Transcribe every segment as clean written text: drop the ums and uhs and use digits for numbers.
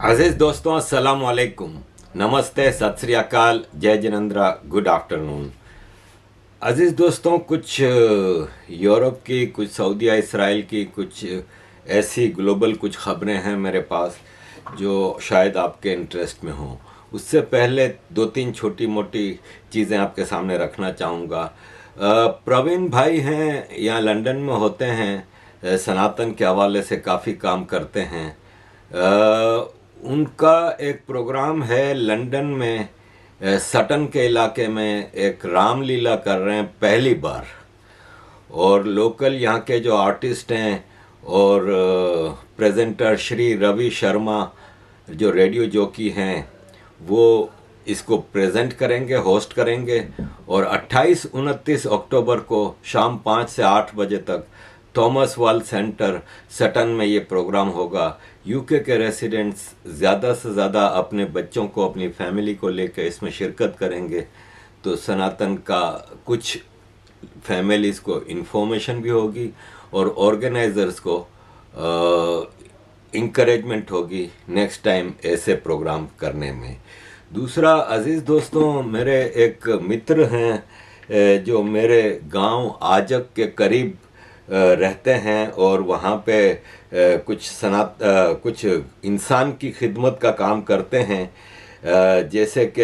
अजीज दोस्तों, अस्सलाम वालेकुम, नमस्ते, सत श्री अकाल, जय जिनेंद्रा, गुड आफ्टरनून। अजीज दोस्तों, कुछ यूरोप की, कुछ सऊदीया इसराइल की, कुछ ऐसी ग्लोबल कुछ खबरें हैं मेरे पास जो शायद आपके इंटरेस्ट में हों। उससे पहले दो तीन छोटी मोटी चीज़ें आपके सामने रखना चाहूँगा। प्रवीण भाई हैं, यहाँ लंदन में होते हैं, सनातन के हवाले से काफ़ी काम करते हैं। उनका एक प्रोग्राम है लंदन में, सटन के इलाके में एक रामलीला कर रहे हैं पहली बार। और लोकल यहाँ के जो आर्टिस्ट हैं और प्रेजेंटर श्री रवि शर्मा जो रेडियो जॉकी हैं, वो इसको प्रेजेंट करेंगे, होस्ट करेंगे। और 28-29 अक्टूबर को शाम 5 से 8 बजे तक थॉमस वाल सेंटर सटन में ये प्रोग्राम होगा। यूके के रेसिडेंट्स ज़्यादा से ज़्यादा अपने बच्चों को, अपनी फैमिली को लेकर इसमें शिरकत करेंगे, तो सनातन का कुछ फैमिलीज़ को इन्फॉर्मेशन भी होगी और ऑर्गेनाइजर्स को इंकरेजमेंट होगी नेक्स्ट टाइम ऐसे प्रोग्राम करने में। दूसरा, अजीज़ दोस्तों, मेरे एक मित्र हैं जो मेरे गांव आजक के करीब रहते हैं और वहाँ पे कुछ इंसान की खिदमत का काम करते हैं। जैसे कि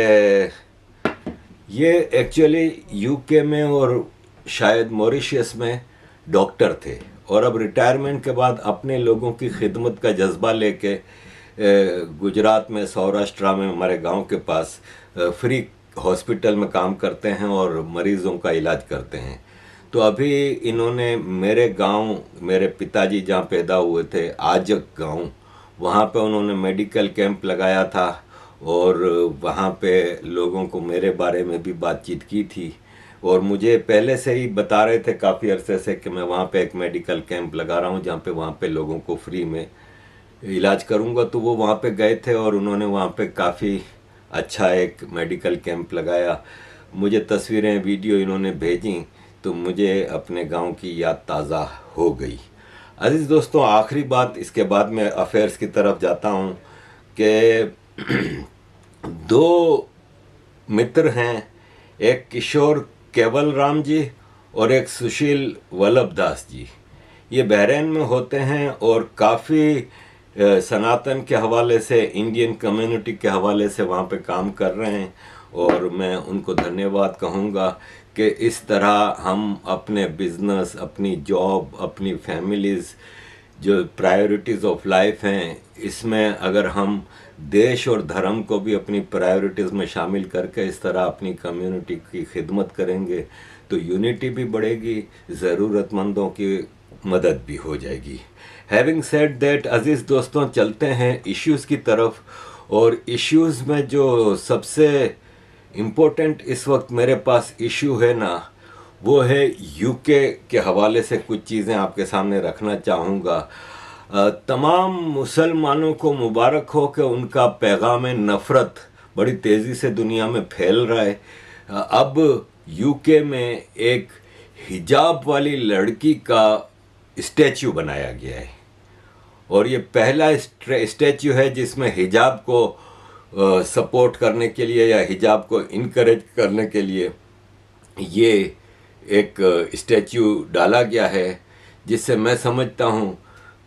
ये एक्चुअली यूके में और शायद मॉरिशस में डॉक्टर थे और अब रिटायरमेंट के बाद अपने लोगों की खिदमत का जज्बा लेके गुजरात में, सौराष्ट्र में, हमारे गांव के पास फ्री हॉस्पिटल में काम करते हैं और मरीज़ों का इलाज करते हैं। तो अभी इन्होंने मेरे गांव, मेरे पिताजी जहाँ पैदा हुए थे, आजक गांव, वहाँ पे उन्होंने मेडिकल कैंप लगाया था और वहाँ पे लोगों को मेरे बारे में भी बातचीत की थी। और मुझे पहले से ही बता रहे थे काफ़ी अरसे से कि मैं वहाँ पे एक मेडिकल कैंप लगा रहा हूँ जहाँ पे वहाँ पे लोगों को फ्री में इलाज करूँगा। तो वो वहाँ पे गए थे और उन्होंने वहाँ पे काफ़ी अच्छा एक मेडिकल कैंप लगाया। मुझे तस्वीरें, वीडियो इन्होंने भेजी तो मुझे अपने गांव की याद ताज़ा हो गई। अजीज़ दोस्तों, आखिरी बात, इसके बाद मैं अफेयर्स की तरफ जाता हूं कि दो मित्र हैं, एक किशोर केवल राम जी और एक सुशील वल्लभ दास जी। ये बहरीन में होते हैं और काफ़ी सनातन के हवाले से, इंडियन कम्युनिटी के हवाले से वहाँ पे काम कर रहे हैं और मैं उनको धन्यवाद कहूँगा कि इस तरह हम अपने बिजनेस, अपनी जॉब, अपनी फैमिलीज़, जो प्रायोरिटीज़ ऑफ लाइफ हैं, इसमें अगर हम देश और धर्म को भी अपनी प्रायोरिटीज़ में शामिल करके इस तरह अपनी कम्युनिटी की खिदमत करेंगे तो यूनिटी भी बढ़ेगी, ज़रूरतमंदों की मदद भी हो जाएगी। हैविंग सेड दैट, अजीज़ दोस्तों, चलते हैं इश्यूज़ की तरफ। और इश्यूज़ में जो सबसे इम्पोर्टेंट इस वक्त मेरे पास इशू है ना, वो है यूके के हवाले से कुछ चीज़ें आपके सामने रखना चाहूँगा। तमाम मुसलमानों को मुबारक हो कि उनका पैगाम नफ़रत बड़ी तेज़ी से दुनिया में फैल रहा है। अब यूके में एक हिजाब वाली लड़की का स्टैचू बनाया गया है और ये पहला स्टैचू है जिसमें हिजाब को सपोर्ट करने के लिए या हिजाब को इनकरेज करने के लिए ये एक स्टैचू डाला गया है, जिससे मैं समझता हूँ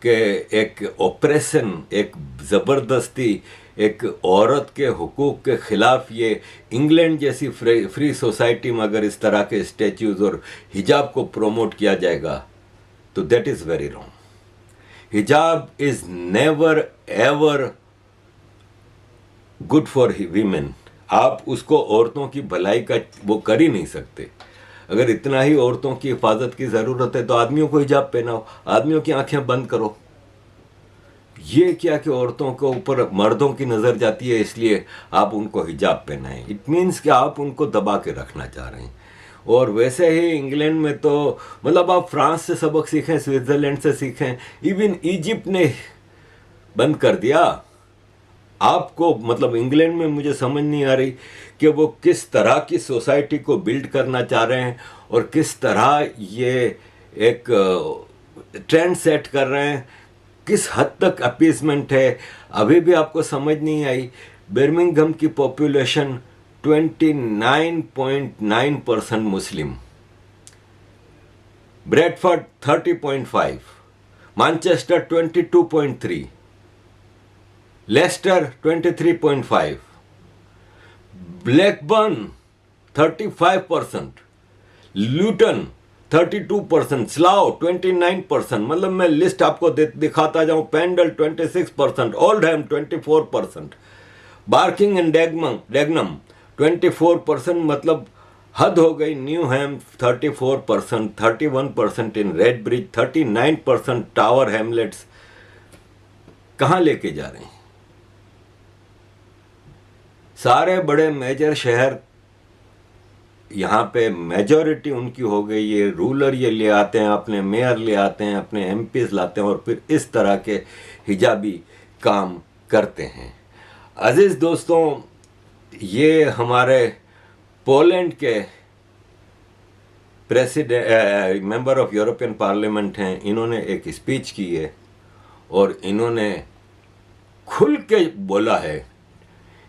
कि एक ऑपरेशन, एक ज़बरदस्ती, एक औरत के हुकूक के ख़िलाफ़ ये इंग्लैंड जैसी फ्री सोसाइटी में अगर इस तरह के स्टैचूज़ और हिजाब को प्रोमोट किया जाएगा तो दैट इज़ वेरी रॉन्ग। हिजाब is never ever good for women. आप उसको औरतों की भलाई का वो कर ही नहीं सकते। अगर इतना ही औरतों की हिफाजत की ज़रूरत है तो आदमियों को हिजाब पहनाओ, आदमियों की आंखें बंद करो। ये क्या कि औरतों के ऊपर मर्दों की नज़र जाती है इसलिए आप उनको हिजाब पहनाएं, इट मीन्स कि आप उनको दबा के रखना चाह रहे हैं। और वैसे ही इंग्लैंड में तो मतलब आप फ्रांस से सबक सीखें, स्विट्ज़रलैंड से सीखें, इवन इजिप्ट ने बंद कर दिया। आपको मतलब इंग्लैंड में मुझे समझ नहीं आ रही कि वो किस तरह की सोसाइटी को बिल्ड करना चाह रहे हैं और किस तरह ये एक ट्रेंड सेट कर रहे हैं किस हद तक अपीसमेंट है अभी भी आपको समझ नहीं आई। बर्मिंघम की population 29.9% Muslim, Bradford 30.5, Manchester 22.3, Leicester 23.5, Blackburn 35%, Luton 32%, Slough 29%, मतलब मैं लिस्ट आपको दिखाता जाऊं। Pendle 26%, Oldham 24%, Barking and Dagenham 24%, मतलब हद हो गई। Newham 34%, 31% in Redbridge, 39% Tower Hamlets. कहाँ लेके जा रहे हैं? सारे बड़े मेजर शहर यहाँ पे मेजॉरिटी उनकी हो गई। ये रूलर ये ले आते हैं, अपने मेयर ले आते हैं, अपने एमपीज लाते हैं और फिर इस तरह के हिजाबी काम करते हैं। अजीज दोस्तों, ये हमारे पोलैंड के president member of European parliament हैं। इन्होंने एक स्पीच की है और इन्होंने खुल के बोला है।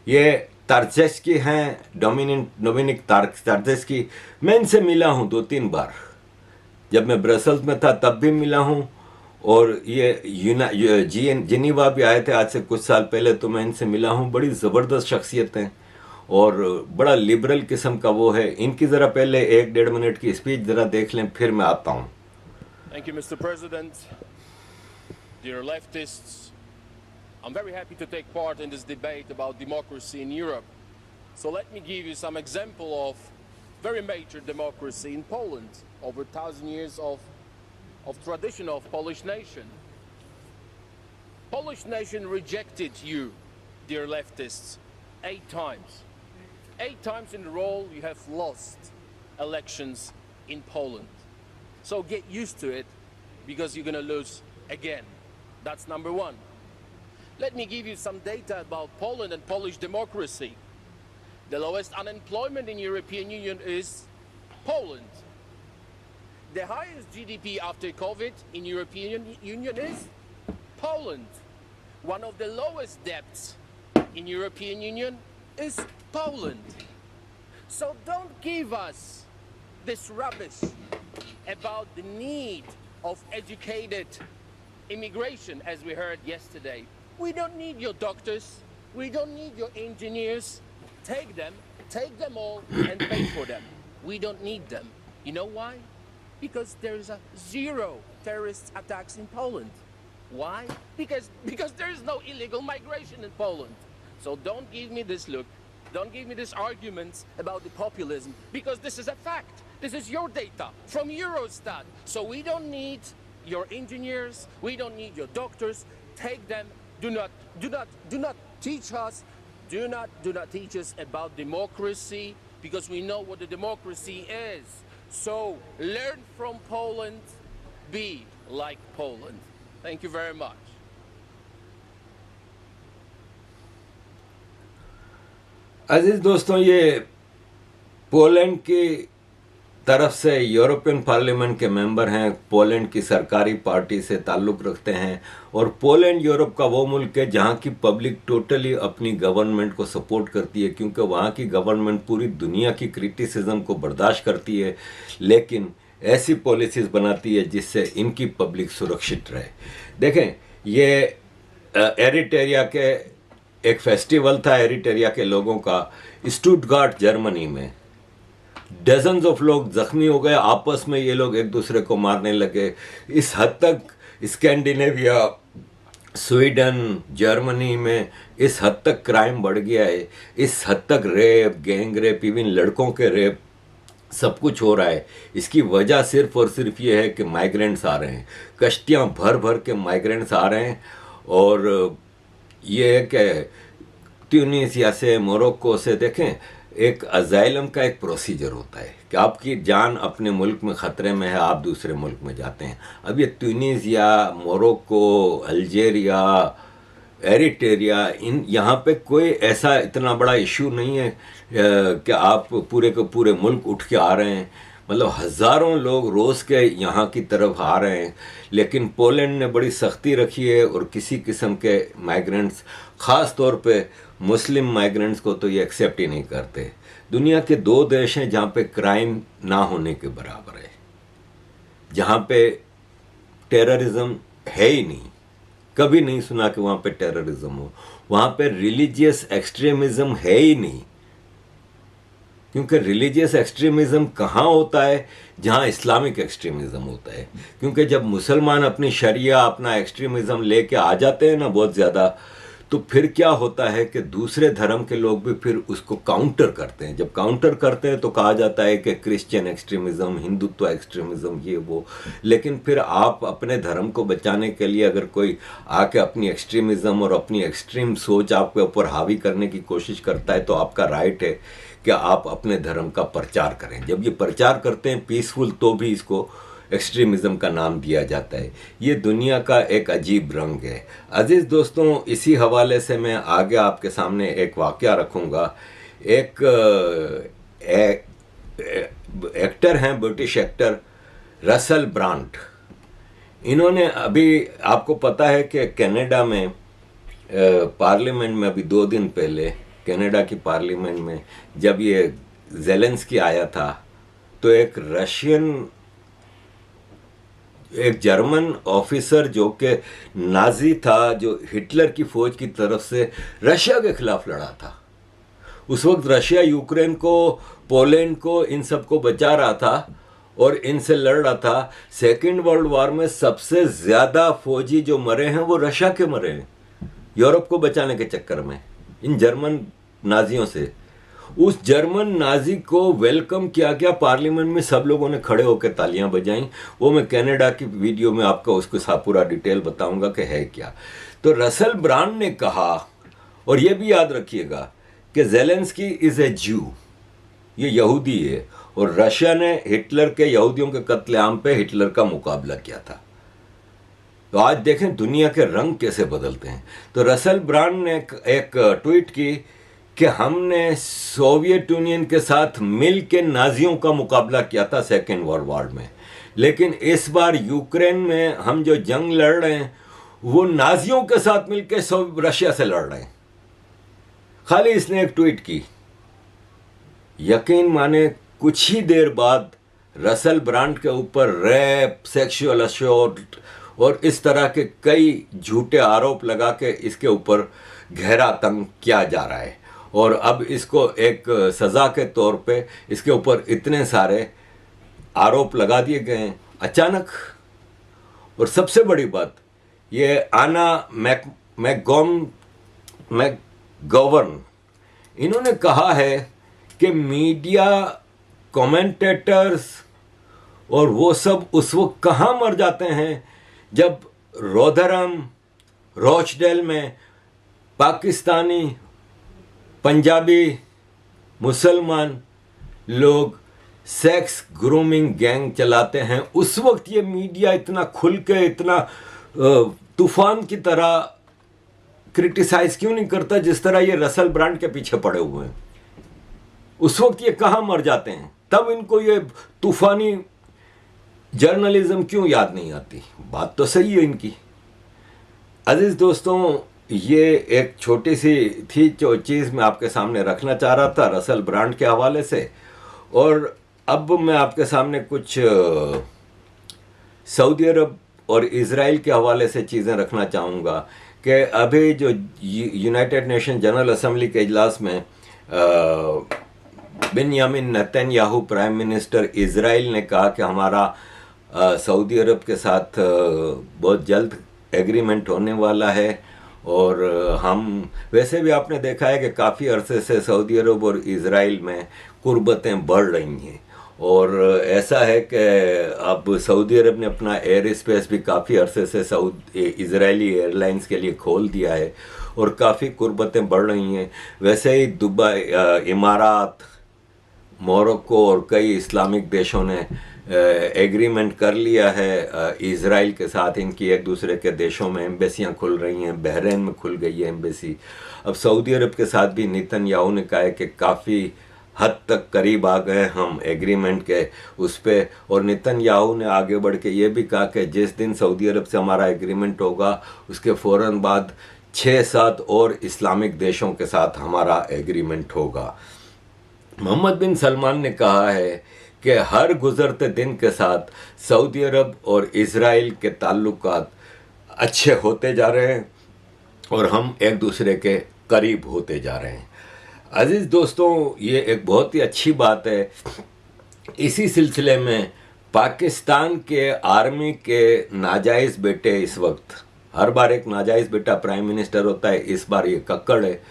ये तार्जेस्की हैं, डोमिनिक तार्जेस्की। मैं इनसे मिला हूँ 2-3 बार, जब मैं ब्रसल्स में था तब भी मिला हूँ, और ये जिनीवा भी आए थे आज से कुछ साल पहले, तो मैं इनसे मिला हूँ। बड़ी ज़बरदस्त शख्सियत हैं और बड़ा लिबरल किस्म का वो है। इनकी ज़रा पहले 1-1.5 मिनट की स्पीच ज़रा देख लें, फिर मैं आता हूँ। Thank you, Mr. President. Dear leftists, I'm very happy to take part in this debate about democracy in Europe. So let me give you some example of very major democracy in Poland, over 1,000 years of tradition of Polish nation. Polish nation rejected you, dear leftists, 8 times. 8 times in a row you have lost elections in Poland. So get used to it, because you're going to lose again. That's number one. Let me give you some data about Poland and Polish democracy. The lowest unemployment in European Union is Poland. The highest GDP after COVID in European Union is Poland. One of the lowest debts in European Union is Poland. So don't give us this rubbish about the need of educated immigration, as we heard yesterday. We don't need your doctors, we don't need your engineers. Take them all and pay for them. We don't need them. You know why? Because there is a 0 terrorist attacks in Poland. Why? Because there is no illegal migration in Poland. So don't give me this look, don't give me these arguments about the populism, because this is a fact. This is your data from Eurostat. So we don't need your engineers, we don't need your doctors. Take them. Do not teach us. Do not teach us about democracy, because we know what the democracy is. So learn from Poland, be like Poland. Thank you very much. अजीज दोस्तों, ये Poland की तरफ से European parliament के member हैं, Poland की सरकारी party से ताल्लुक़ रखते हैं, और पोलैंड यूरोप का वो मुल्क है जहाँ की पब्लिक टोटली अपनी गवर्नमेंट को सपोर्ट करती है, क्योंकि वहाँ की गवर्नमेंट पूरी दुनिया की क्रिटिसिज्म को बर्दाश्त करती है, लेकिन ऐसी पॉलिसीज़ बनाती है जिससे इनकी पब्लिक सुरक्षित रहे। देखें, ये एरिट्रिया के एक फेस्टिवल था, एरिट्रिया के लोगों का, स्टुटगार्ट जर्मनी में। डजन्स ऑफ लोग जख्मी हो गए, आपस में ये लोग एक दूसरे को मारने लगे। इस हद तक स्कैंडिनेविया, स्वीडन, जर्मनी में इस हद तक क्राइम बढ़ गया है, इस हद तक रेप, गैंग रेप, इवन लड़कों के रेप, सब कुछ हो रहा है। इसकी वजह सिर्फ और सिर्फ ये है कि माइग्रेंट्स आ रहे हैं, कश्तियाँ भर भर के माइग्रेंट्स आ रहे हैं। और ये है कि ट्यूनीसिया से, मोरक्को से, देखें, एक अजाइलम का एक प्रोसीजर होता है कि आपकी जान अपने मुल्क में ख़तरे में है, आप दूसरे मुल्क में जाते हैं। अब ये ट्यूनीसिया, मोरक्को, अल्जेरिया, एरिट्रिया, इन यहाँ पे कोई ऐसा इतना बड़ा इशू नहीं है कि आप पूरे के पूरे मुल्क उठ के आ रहे हैं। मतलब हज़ारों लोग रोज़ के यहाँ की तरफ आ रहे हैं, लेकिन पोलैंड ने बड़ी सख्ती रखी है और किसी किस्म के माइग्रेंट्स, ख़ास तौर पे मुस्लिम माइग्रेंट्स को तो ये एक्सेप्ट ही नहीं करते। दुनिया के 2 देश हैं जहाँ पे क्राइम ना होने के बराबर है, जहाँ पे टेररिज्म है ही नहीं, कभी नहीं सुना कि वहाँ पे टेररिज्म हो। वहाँ पे रिलीजियस एक्सट्रीमिज्म है ही नहीं, क्योंकि रिलीजियस एक्सट्रीमिज्म कहाँ होता है? जहाँ इस्लामिक एक्सट्रीमिज्म होता है। क्योंकि जब मुसलमान अपनी शरिया, अपना एक्सट्रीमिज्म लेके आ जाते हैं ना बहुत ज़्यादा, तो फिर क्या होता है कि दूसरे धर्म के लोग भी फिर उसको काउंटर करते हैं। जब काउंटर करते हैं तो कहा जाता है कि क्रिश्चियन एक्सट्रीमिज्म, हिंदुत्व एक्सट्रीमिज्म, ये वो। लेकिन फिर आप अपने धर्म को बचाने के लिए अगर कोई आके अपनी एक्सट्रीमिज्म और अपनी एक्सट्रीम सोच आपके ऊपर हावी करने की कोशिश करता है, तो आपका राइट है कि आप अपने धर्म का प्रचार करें। जब ये प्रचार करते हैं पीसफुल, तो भी इसको एक्सट्रीमिज्म का नाम दिया जाता है। ये दुनिया का एक अजीब रंग है। अजीज दोस्तों, इसी हवाले से मैं आगे आपके सामने एक वाक़या रखूँगा। एक एक्टर हैं, ब्रिटिश एक्टर रसल ब्रांट। इन्होंने अभी, आपको पता है कि कनाडा में पार्लियामेंट में अभी 2 दिन पहले कनाडा की पार्लियामेंट में जब ये ज़ेलेंस्की आया था, तो एक जर्मन ऑफिसर जो कि नाजी था, जो हिटलर की फौज की तरफ से रशिया के खिलाफ लड़ा था। उस वक्त रशिया यूक्रेन को, पोलैंड को, इन सबको बचा रहा था और इनसे लड़ रहा था। सेकेंड वर्ल्ड वॉर में सबसे ज़्यादा फौजी जो मरे हैं वो रशिया के मरे हैं, यूरोप को बचाने के चक्कर में इन जर्मन नाजियों से। उस जर्मन नाजी को वेलकम किया गया पार्लियामेंट में, सब लोगों ने खड़े होकर तालियां बजाईं। वो मैं कनाडा की वीडियो में आपको उसको पूरा डिटेल बताऊंगा कि है क्या। तो रसल ब्रांड ने कहा, और ये भी याद रखिएगा कि ज़ेलेंस्की इज़ ए ज्यू, ये यहूदी है, और रशिया ने हिटलर के, यहूदियों के कत्लेआम पे हिटलर का मुकाबला किया था। तो आज देखें दुनिया के रंग कैसे बदलते हैं। तो रसल ब्रांड ने एक ट्वीट की कि हमने सोवियत यूनियन के साथ मिल के नाजियों का मुकाबला किया था सेकेंड वर्ल्ड वॉर में, लेकिन इस बार यूक्रेन में हम जो जंग लड़ रहे हैं वो नाजियों के साथ मिल के रशिया से लड़ रहे हैं। खाली इसने एक ट्वीट की, यकीन माने कुछ ही देर बाद रसल ब्रांड के ऊपर रेप, सेक्सुअल असॉल्ट और इस तरह के कई झूठे आरोप लगा के इसके ऊपर गहरा तंग किया जा रहा है। और अब इसको एक सज़ा के तौर पे इसके ऊपर इतने सारे आरोप लगा दिए गए हैं अचानक। और सबसे बड़ी बात, ये आना मैकगोवन, इन्होंने कहा है कि मीडिया कमेंटेटर्स और वो सब उस वक्त कहाँ मर जाते हैं जब रोदरम, रोचडेल में पाकिस्तानी, पंजाबी, मुसलमान लोग सेक्स ग्रूमिंग गैंग चलाते हैं। उस वक्त ये मीडिया इतना खुल के, इतना तूफान की तरह क्रिटिसाइज क्यों नहीं करता जिस तरह ये रसल ब्रांड के पीछे पड़े हुए हैं। उस वक्त ये कहाँ मर जाते हैं, तब इनको ये तूफानी जर्नलिज्म क्यों याद नहीं आती। बात तो सही है इनकी। अजीज दोस्तों, ये एक छोटी सी थी जो चीज़ मैं आपके सामने रखना चाह रहा था रसल ब्रांड के हवाले से। और अब मैं आपके सामने कुछ सऊदी अरब और इज़राइल के हवाले से चीज़ें रखना चाहूँगा कि अभी जो यूनाइटेड नेशन जनरल असेंबली के इजलास में Benjamin Netanyahu prime minister Israel ने कहा कि हमारा सऊदी अरब के साथ बहुत जल्द एग्रीमेंट होने वाला है। और हम वैसे भी आपने देखा है कि काफ़ी अरसे से सऊदी अरब और इज़राइल में कुर्बतें बढ़ रही हैं। और ऐसा है कि अब सऊदी अरब ने अपना एयर स्पेस भी काफ़ी अरसे से इज़राइली एयरलाइंस के लिए खोल दिया है और काफ़ी कुर्बतें बढ़ रही हैं। वैसे ही दुबई, इमारात, मोरक्को और कई इस्लामिक देशों ने एग्रीमेंट कर लिया है इज़राइल के साथ। इनकी एक दूसरे के देशों में एम्बेसियां खुल रही हैं, बहरीन में खुल गई है एम्बेसी। अब सऊदी अरब के साथ भी नेतन्याहू ने कहा है कि काफ़ी हद तक करीब आ गए हम एग्रीमेंट के उस पे। और नेतन्याहू ने आगे बढ़ के ये भी कहा कि जिस दिन सऊदी अरब से हमारा एग्रीमेंट होगा उसके फ़ौरन बाद 6-7 और इस्लामिक देशों के साथ हमारा एग्रीमेंट होगा। मोहम्मद बिन सलमान ने कहा है कि हर गुजरते दिन के साथ सऊदी अरब और इज़राइल के ताल्लुकात अच्छे होते जा रहे हैं और हम एक दूसरे के करीब होते जा रहे हैं। अजीज़ दोस्तों, ये एक बहुत ही अच्छी बात है। इसी सिलसिले में पाकिस्तान के आर्मी के नाजायज़ बेटे, इस वक्त हर बार एक नाजायज़ बेटा प्राइम मिनिस्टर होता है, इस बार ये कक्कड़ है।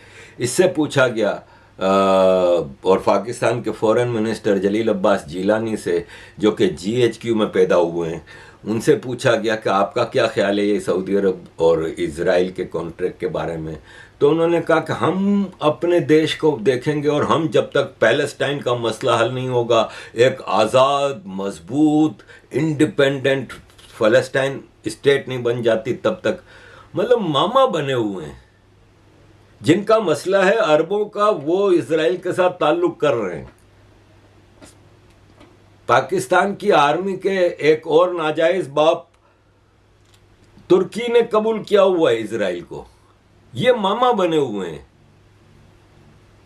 इससे पूछा गया और पाकिस्तान के फॉरेन मिनिस्टर जलील अब्बास जिलानी से, जो कि GHQ में पैदा हुए हैं, उनसे पूछा गया कि आपका क्या ख्याल है ये सऊदी अरब और इज़राइल के कॉन्ट्रैक्ट के बारे में। तो उन्होंने कहा कि हम अपने देश को देखेंगे और हम जब तक पैलेस्टाइन का मसला हल नहीं होगा, एक आज़ाद, मजबूत, इंडिपेंडेंट फ़लस्तीन स्टेट नहीं बन जाती, तब तक मतलब मामा बने हुए हैं। जिनका मसला है अरबों का, वो इज़राइल के साथ ताल्लुक कर रहे हैं। पाकिस्तान की आर्मी के एक और नाजायज बाप तुर्की ने कबूल किया हुआ है इज़राइल को, ये मामा बने हुए हैं।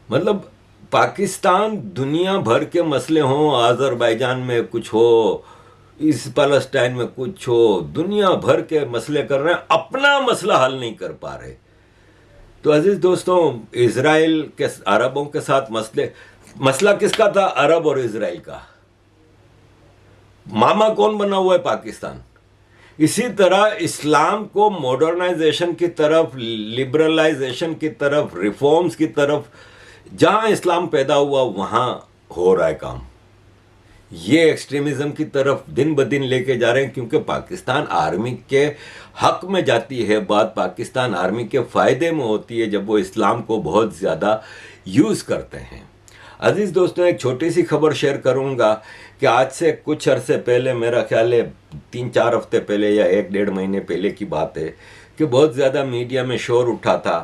मतलब पाकिस्तान दुनिया भर के मसले हों, अज़रबैजान में कुछ हो, इस पैलेस्टाइन में कुछ हो, दुनिया भर के मसले कर रहे हैं, अपना मसला हल नहीं कर पा रहे। तो अजीज दोस्तों, इज़राइल के अरबों के साथ मसला किसका था? अरब और इज़राइल का। मामा कौन बना हुआ है? पाकिस्तान। इसी तरह इस्लाम को मॉडर्नाइजेशन की तरफ, लिबरलाइजेशन की तरफ, रिफॉर्म्स की तरफ, जहां इस्लाम पैदा हुआ वहां हो रहा है काम। ये एक्सट्रीमिज्म की तरफ दिन ब दिन लेके जा रहे हैं, क्योंकि पाकिस्तान आर्मी के हक में जाती है बात, पाकिस्तान आर्मी के फ़ायदे में होती है जब वो इस्लाम को बहुत ज़्यादा यूज़ करते हैं। अजीज़ दोस्तों, एक छोटी सी खबर शेयर करूंगा कि आज से कुछ अरसे पहले, मेरा ख्याल है 3-4 हफ्ते पहले या 1-1.5 महीने पहले की बात है, कि बहुत ज़्यादा मीडिया में शोर उठा था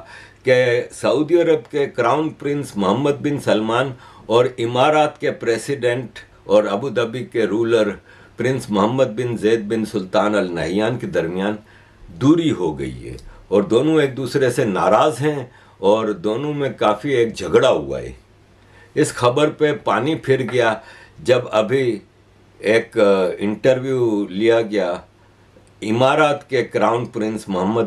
कि सऊदी अरब के क्राउन प्रिंस मोहम्मद बिन सलमान और इमारात के प्रेसिडेंट और अबू धाबी के रूलर प्रिंस मोहम्मद बिन जैद बिन सुल्तान अल नहयान के दरमियान दूरी हो गई है और दोनों एक दूसरे से नाराज़ हैं और दोनों में काफ़ी एक झगड़ा हुआ है। इस खबर पे पानी फिर गया जब अभी एक इंटरव्यू लिया गया इमारात के क्राउन प्रिंस मोहम्मद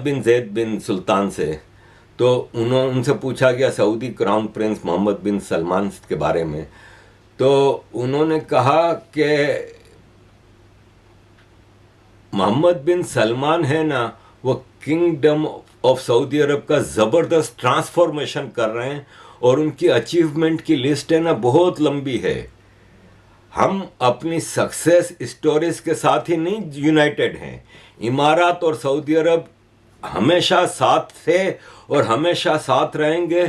बिन जैद बिन सुल्तान से। तो उनसे पूछा गया सऊदी क्राउन प्रिंस मोहम्मद बिन सलमान के बारे में, तो उन्होंने कहा कि मोहम्मद बिन सलमान है ना, वो किंगडम ऑफ सऊदी अरब का ज़बरदस्त ट्रांसफॉर्मेशन कर रहे हैं और उनकी अचीवमेंट की लिस्ट है ना बहुत लंबी है। हम अपनी सक्सेस स्टोरीज के साथ ही नहीं यूनाइटेड हैं, इमारात और सऊदी अरब हमेशा साथ थे और हमेशा साथ रहेंगे,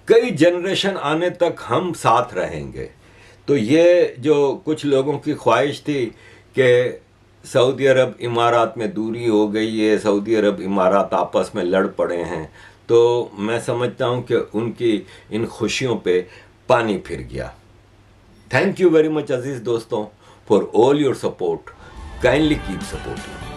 कई जनरेशन आने तक हम साथ रहेंगे। तो ये जो कुछ लोगों की ख्वाहिश थी कि सऊदी अरब इमारात में दूरी हो गई है, सऊदी अरब इमारात आपस में लड़ पड़े हैं, तो मैं समझता हूँ कि उनकी इन खुशियों पे पानी फिर गया। थैंक यू वेरी मच अजीज़ दोस्तों for all your support. Kindly keep supporting.